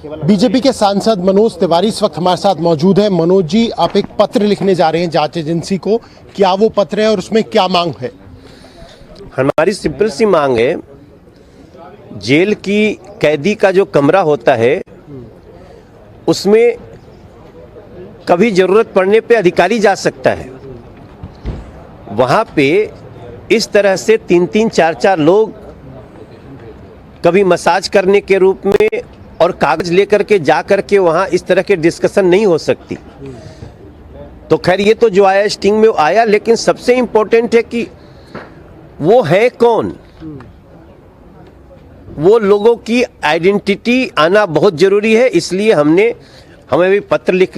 BJP के सांसद मनोज तिवारी इस वक्त हमारे साथ मौजूद है। मनोज जी, आप एक पत्र लिखने जा रहे हैं जांच एजेंसी को, क्या वो पत्र है और उसमें क्या मांग है? हमारी सिंपल सी मांग है, जेल की कैदी का जो कमरा होता है उसमें कभी जरूरत पड़ने पे अधिकारी जा सकता है। वहां पे इस तरह से 3-3, 4-4 लोग कभी मसाज करने के रूप में और कागज लेकर के जा करके वहां इस तरह के डिस्कशन नहीं हो सकती। तो खैर ये तो जो आया स्टिंग में आया, लेकिन सबसे इंपॉर्टेंट है कि वो है कौन, वो लोगों की आइडेंटिटी आना बहुत जरूरी है। इसलिए हमें भी पत्र लिख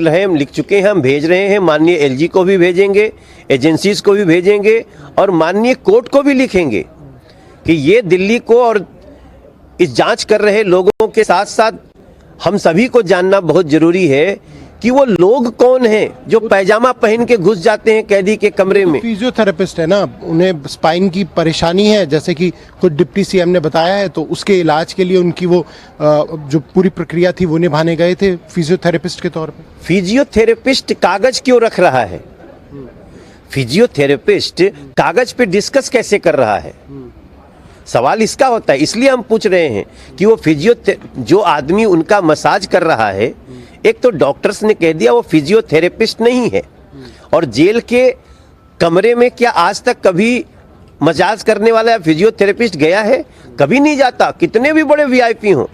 चुके हैं, हम भेज रहे हैं। माननीय एलजी को भी भेजेंगे, एजेंसीज को भी भेजेंगे और माननीय कोर्ट को भी लिखेंगे कि ये दिल्ली को और इस जांच कर रहे लोगों के साथ साथ हम सभी को जानना बहुत जरूरी है कि वो लोग कौन हैं जो पैजामा पहन के घुस जाते हैं कैदी के कमरे में। फिजियोथेरेपिस्ट है ना, उन्हें स्पाइन की परेशानी है, जैसे कि खुद डिप्टी सीएम ने बताया है, तो उसके इलाज के लिए उनकी वो जो पूरी प्रक्रिया थी वो निभाने गए थे फिजियोथेरेपिस्ट के तौर पे। फिजियोथेरेपिस्ट कागज क्यों रख रहा है? फिजियोथेरेपिस्ट कागज पे डिस्कस कैसे कर रहा है? सवाल इसका होता है। इसलिए हम पूछ रहे हैं कि वो जो आदमी उनका मसाज कर रहा है, एक तो डॉक्टर्स ने कह दिया वो फिजियोथेरेपिस्ट नहीं है, और जेल के कमरे में क्या आज तक कभी मसाज करने वाला फिजियोथेरेपिस्ट गया है? कभी नहीं जाता। कितने भी बड़े वीआईपी हों,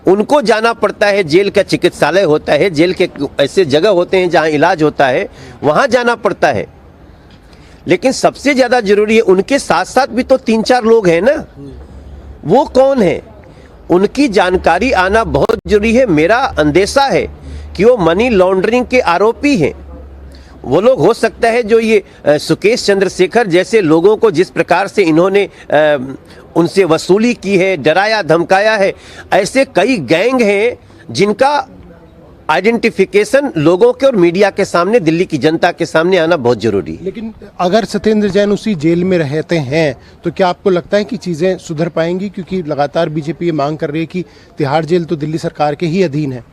उनको जाना पड़ता है। जेल का चिकित्सालय होता है, जेल के ऐसे जगह होते हैं जहां इलाज होता है, वहां जाना पड़ता है। लेकिन सबसे ज्यादा जरूरी है, उनके साथ साथ भी तो 3-4 लोग हैं ना, वो कौन है, उनकी जानकारी आना बहुत जरूरी है। मेरा अंदेशा है कि वो मनी लॉन्ड्रिंग के आरोपी हैं। वो लोग हो सकता है जो ये सुकेश चंद्रशेखर जैसे लोगों को जिस प्रकार से इन्होंने उनसे वसूली की है, डराया धमकाया है, ऐसे कई गैंग हैं जिनका आइडेंटिफिकेशन लोगों के और मीडिया के सामने, दिल्ली की जनता के सामने आना बहुत जरूरी है। लेकिन अगर सत्येंद्र जैन उसी जेल में रहते हैं तो क्या आपको लगता है कि चीजें सुधर पाएंगी? क्योंकि लगातार बीजेपी ये मांग कर रही है कि तिहाड़ जेल तो दिल्ली सरकार के ही अधीन है।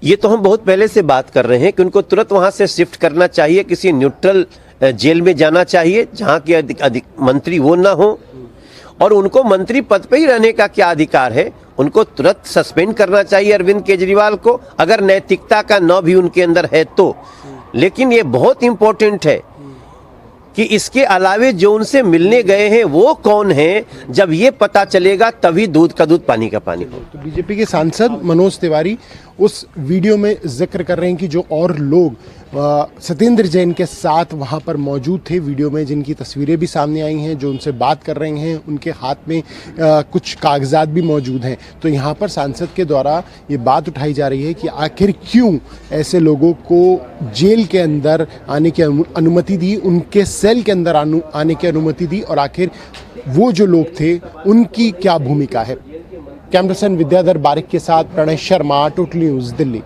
ये तो हम बहुत पहले से बात कर रहे हैं कि उनको तुरंत वहां से शिफ्ट करना चाहिए, किसी न्यूट्रल जेल में जाना चाहिए जहां के मंत्री वो ना हो, और उनको मंत्री पद पे ही रहने का क्या अधिकार है? उनको तुरंत सस्पेंड करना चाहिए अरविंद केजरीवाल को, अगर नैतिकता का न भी उनके अंदर है तो। लेकिन ये बहुत इंपॉर्टेंट है कि इसके अलावे जो उनसे मिलने गए हैं वो कौन हैं, जब ये पता चलेगा तभी दूध का दूध पानी का पानी हो। तो बीजेपी के सांसद मनोज तिवारी उस वीडियो में जिक्र कर रहे हैं कि जो और लोग सत्येंद्र जैन के साथ वहां पर मौजूद थे, वीडियो में जिनकी तस्वीरें भी सामने आई हैं, जो उनसे बात कर रहे हैं, उनके हाथ में कुछ कागजात भी मौजूद हैं। तो यहाँ पर सांसद के द्वारा ये बात उठाई जा रही है कि आखिर क्यों ऐसे लोगों को जेल के अंदर आने की अनुमति दी, उनके सेल के अंदर आने की अनुमति दी, और आखिर वो जो लोग थे उनकी क्या भूमिका है। कैमरा पर्सन विद्याधर बारिक के साथ प्रणय शर्मा, टोटल न्यूज़, दिल्ली।